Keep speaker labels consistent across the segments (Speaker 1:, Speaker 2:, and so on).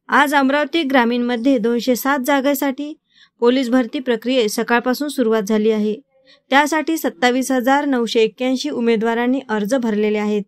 Speaker 1: आज अमरावती ग्रामीणमध्ये 207 जागांसाठी पोलीस भरती प्रक्रियेस सकाळपासून सुरुवात झाली आहे। त्यासाठी 27,981 उमेदवारांनी अर्ज भरलेले आहेत।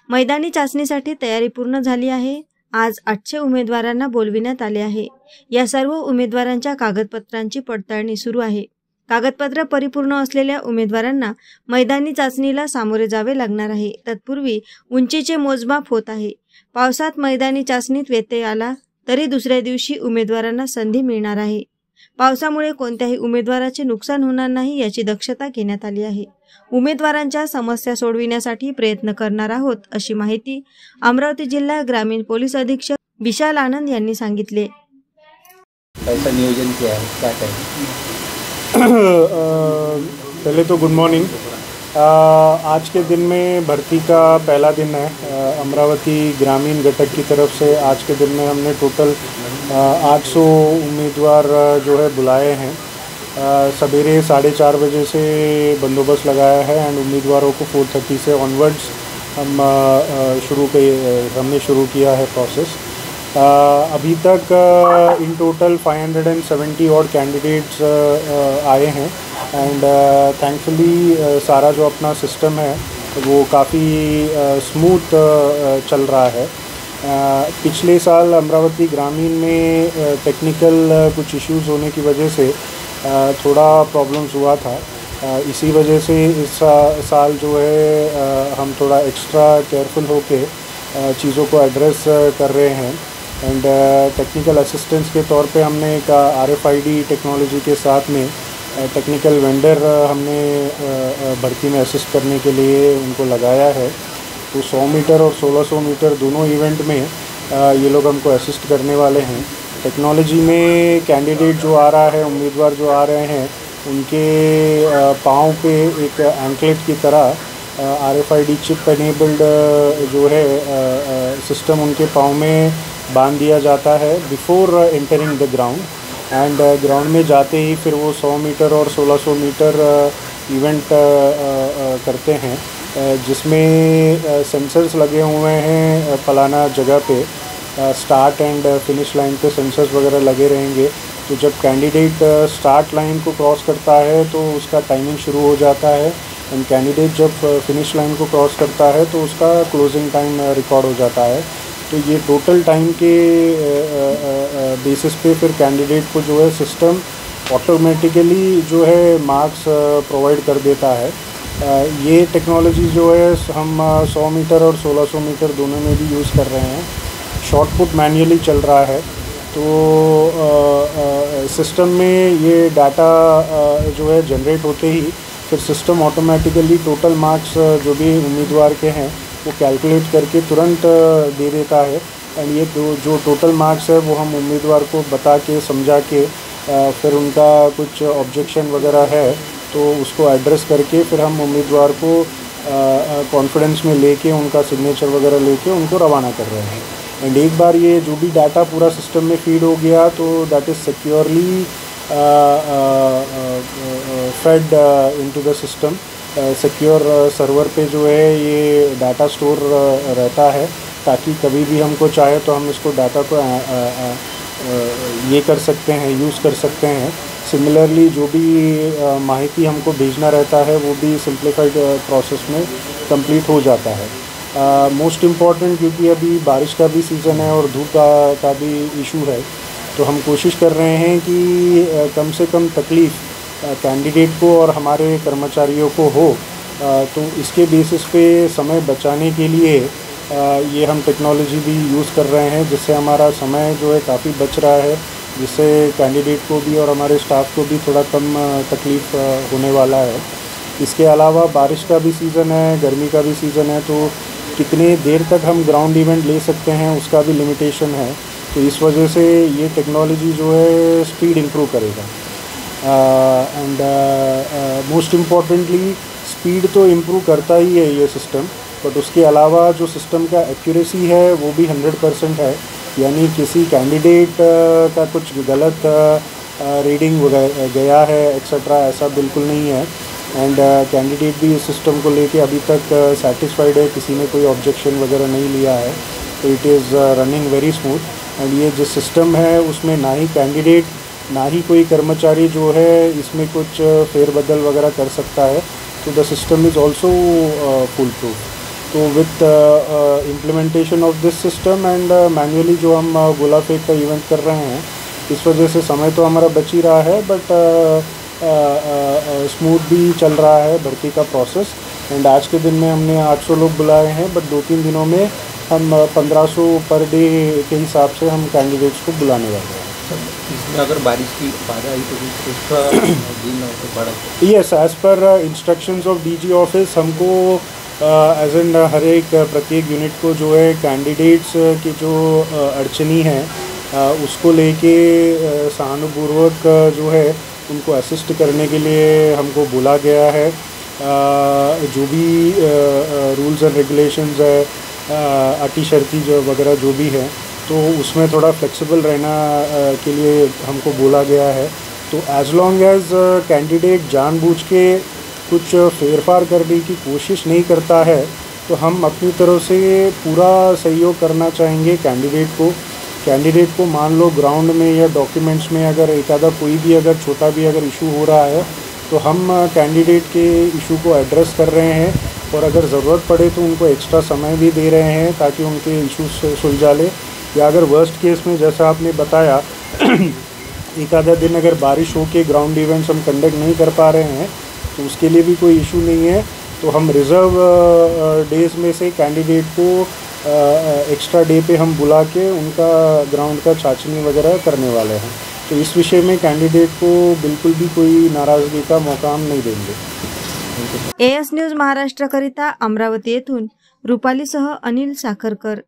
Speaker 1: मैदानी चाचणीसाठी तयारी पूर्ण झाली आहे। आज 800 उमेदवारांना बोलविण्यात आले आहे। या सर्व उमेदवारांच्या कागदपत्रांची पडताळणी सुरू आहे। कागदपत्र परिपूर्ण असलेल्या उमेदवारांना मैदानी चाचणीला सामोरे जावे लागणार आहे। तत्पूर्वी उंचीचे मोजमाप होत आहे। पावसात मैदानी चाचणीत व्यत्यय आला तरी दुसऱ्या दिवशी उमेदवारांना संधी मिळणार आहे। पावसामुळे कोणत्याही उमेदवाराचे नुकसान होणार नाही याची दक्षता घेण्यात आली आहे। उमेदवारांच्या समस्या सोडविण्यासाठी प्रयत्न करणार आहोत अशी माहिती अमरावती जिल्हा ग्रामीण पोलीस अधीक्षक विशाल आनंद यांनी सांगितले।
Speaker 2: कैसा नियोजन किया है, क्या करें?
Speaker 3: पहले तो गुड मॉर्निंग। आज के दिन में भर्ती का पहला दिन है। अमरावती ग्रामीण घटक की तरफ से आज के दिन में हमने टोटल 800 उम्मीदवार जो है बुलाए हैं। सवेरे 4:30 बजे से बंदोबस्त लगाया है एंड उम्मीदवारों को 4:30 से ऑनवर्ड्स हमने शुरू किया है प्रोसेस। अभी तक इन टोटल 570 और कैंडिडेट्स आए हैं एंड थैंकफुली सारा जो अपना सिस्टम है वो काफ़ी स्मूथ चल रहा है। पिछले साल अमरावती ग्रामीण में टेक्निकल कुछ इश्यूज़ होने की वजह से थोड़ा प्रॉब्लम्स हुआ था। इसी वजह से इस साल जो है हम थोड़ा एक्स्ट्रा केयरफुल होके चीज़ों को एड्रेस कर रहे हैं एंड टेक्निकल असिस्टेंस के तौर पे हमने एक RFID टेक्नोलॉजी के साथ में टेक्निकल वेंडर हमने भर्ती में असिस्ट करने के लिए उनको लगाया है। तो 100 मीटर और 1600 मीटर दोनों इवेंट में ये लोग हमको असिस्ट करने वाले हैं। टेक्नोलॉजी में कैंडिडेट जो आ रहा है, उम्मीदवार जो आ रहे हैं, उनके पाँव पे एक एंकलेट की तरह RFID चिप एनेबल्ड जो है सिस्टम उनके पाँव में बांध दिया जाता है before entering the ground and ground में जाते ही फिर वो 100 मीटर और 1600 मीटर इवेंट करते हैं, जिसमें सेंसर्स लगे हुए हैं फलाना जगह पे। स्टार्ट एंड फिनिश लाइन पे सेंसर्स वगैरह लगे रहेंगे। तो जब कैंडिडेट स्टार्ट लाइन को क्रॉस करता है तो उसका टाइमिंग शुरू हो जाता है एंड कैंडिडेट जब फिनिश लाइन को क्रॉस करता है तो उसका क्लोजिंग टाइम रिकॉर्ड हो जाता है। तो ये टोटल टाइम के बेसिस पे फिर कैंडिडेट को जो है सिस्टम ऑटोमेटिकली जो है मार्क्स प्रोवाइड कर देता है। ये टेक्नोलॉजी जो है हम 100 मीटर और 1600 मीटर दोनों में भी यूज़ कर रहे हैं। शॉर्ट पुट मैन्युअली चल रहा है। तो सिस्टम में ये डाटा जो है जनरेट होते ही फिर सिस्टम ऑटोमेटिकली टोटल मार्क्स जो भी उम्मीदवार के हैं वो कैलकुलेट करके तुरंत दे देता है एंड ये जो टोटल मार्क्स है वो हम उम्मीदवार को बता के समझा के फिर उनका कुछ ऑब्जेक्शन वगैरह है तो उसको एड्रेस करके फिर हम उम्मीदवार को कॉन्फिडेंस में लेके उनका सिग्नेचर वगैरह लेके उनको रवाना कर रहे हैं। एंड एक बार ये जो भी डाटा पूरा सिस्टम में फीड हो गया तो that is securely fade into the system. Secure server पे जो है ये डाटा स्टोर रहता है ताकि कभी भी हमको चाहे तो हम इसको डाटा को ये कर सकते हैं, यूज़ कर सकते हैं। सिमिलरली जो भी माहिती हमको भेजना रहता है वो भी सिंप्लीफाइड प्रोसेस में कंप्लीट हो जाता है। मोस्ट इम्पॉर्टेंट क्योंकि अभी बारिश का भी सीज़न है और धूप का भी इशू है, तो हम कोशिश कर रहे हैं कि कम से कम तकलीफ़ कैंडिडेट को और हमारे कर्मचारियों को हो। तो इसके बेसिस पे समय बचाने के लिए ये हम टेक्नोलॉजी भी यूज़ कर रहे हैं, जिससे हमारा समय जो है काफ़ी बच रहा है, जिससे कैंडिडेट को भी और हमारे स्टाफ को भी थोड़ा कम तकलीफ़ होने वाला है। इसके अलावा बारिश का भी सीज़न है, गर्मी का भी सीज़न है, तो कितने देर तक हम ग्राउंड इवेंट ले सकते हैं उसका भी लिमिटेशन है। तो इस वजह से ये टेक्नोलॉजी जो है स्पीड इम्प्रूव करेगा एंड मोस्ट इम्पॉर्टेंटली स्पीड तो इम्प्रूव करता ही है ये सिस्टम, बट उसके अलावा जो सिस्टम का एक्यूरेसी है वो भी 100% है। यानी किसी कैंडिडेट का कुछ गलत रीडिंग गया है एक्सेट्रा ऐसा बिल्कुल नहीं है एंड कैंडिडेट भी इस सिस्टम को लेके अभी तक सेटिस्फाइड है, किसी ने कोई ऑब्जेक्शन वगैरह नहीं लिया है। तो it is running very smooth. And ये जो सिस्टम है उसमें ना ही कैंडिडेट ना ही कोई कर्मचारी जो है इसमें कुछ फेरबदल वगैरह कर सकता है। तो the system is also foolproof. तो with implementation of this system and manually जो हम गोला फेंक का इवेंट कर रहे हैं, इस वजह से समय तो हमारा बच ही रहा है, बट स्मूथ भी चल रहा है भर्ती का प्रोसेस। एंड आज के दिन में हमने 800 लोग बुलाए हैं, बट 2-3 दिनों में हम 1500 पर डे के हिसाब से हम कैंडिडेट्स को बुलाने वाले हैं।
Speaker 2: इसमें अगर बारिश की बाधा आई तो उसका दिन बढ़ा?
Speaker 3: Yes, as per instructions of DG office हमको एज एन हर एक प्रत्येक यूनिट को जो है कैंडिडेट्स की जो अड़चनी है उसको लेके सहानुभूर्वक जो है उनको असिस्ट करने के लिए हमको बोला गया है। जो भी रूल्स एंड रेगुलेशंस है, अटी शर्ती जो वगैरह जो भी है, तो उसमें थोड़ा फ्लेक्सिबल रहना के लिए हमको बोला गया है। तो एज़ लॉन्ग एज़ कैंडिडेट जानबूझ के कुछ फेरफार करने की कोशिश नहीं करता है, तो हम अपनी तरफ से पूरा सहयोग करना चाहेंगे कैंडिडेट को मान लो ग्राउंड में या डॉक्यूमेंट्स में अगर एक आधा कोई भी अगर छोटा भी अगर इशू हो रहा है, तो हम कैंडिडेट के इशू को एड्रेस कर रहे हैं, और अगर ज़रूरत पड़े तो उनको एक्स्ट्रा समय भी दे रहे हैं ताकि उनके इशू सुलझा ले। या अगर वर्स्ट केस में जैसा आपने बताया एक आधा दिन अगर बारिश हो के ग्राउंड इवेंट्स हम कंडक्ट नहीं कर पा रहे हैं, तो उसके लिए भी कोई इशू नहीं है। तो हम रिज़र्व डेज़ में से कैंडिडेट को एक्स्ट्रा डे पे हम बुला के उनका ग्राउंड का छाछनी वगैरह करने वाले हैं। तो इस विषय में कैंडिडेट को बिल्कुल भी कोई नाराज़गी का मौका हम नहीं देंगे।
Speaker 1: AS न्यूज महाराष्ट्रकरिता अमरावती येथून रुपालीसह अनिल साखरकर।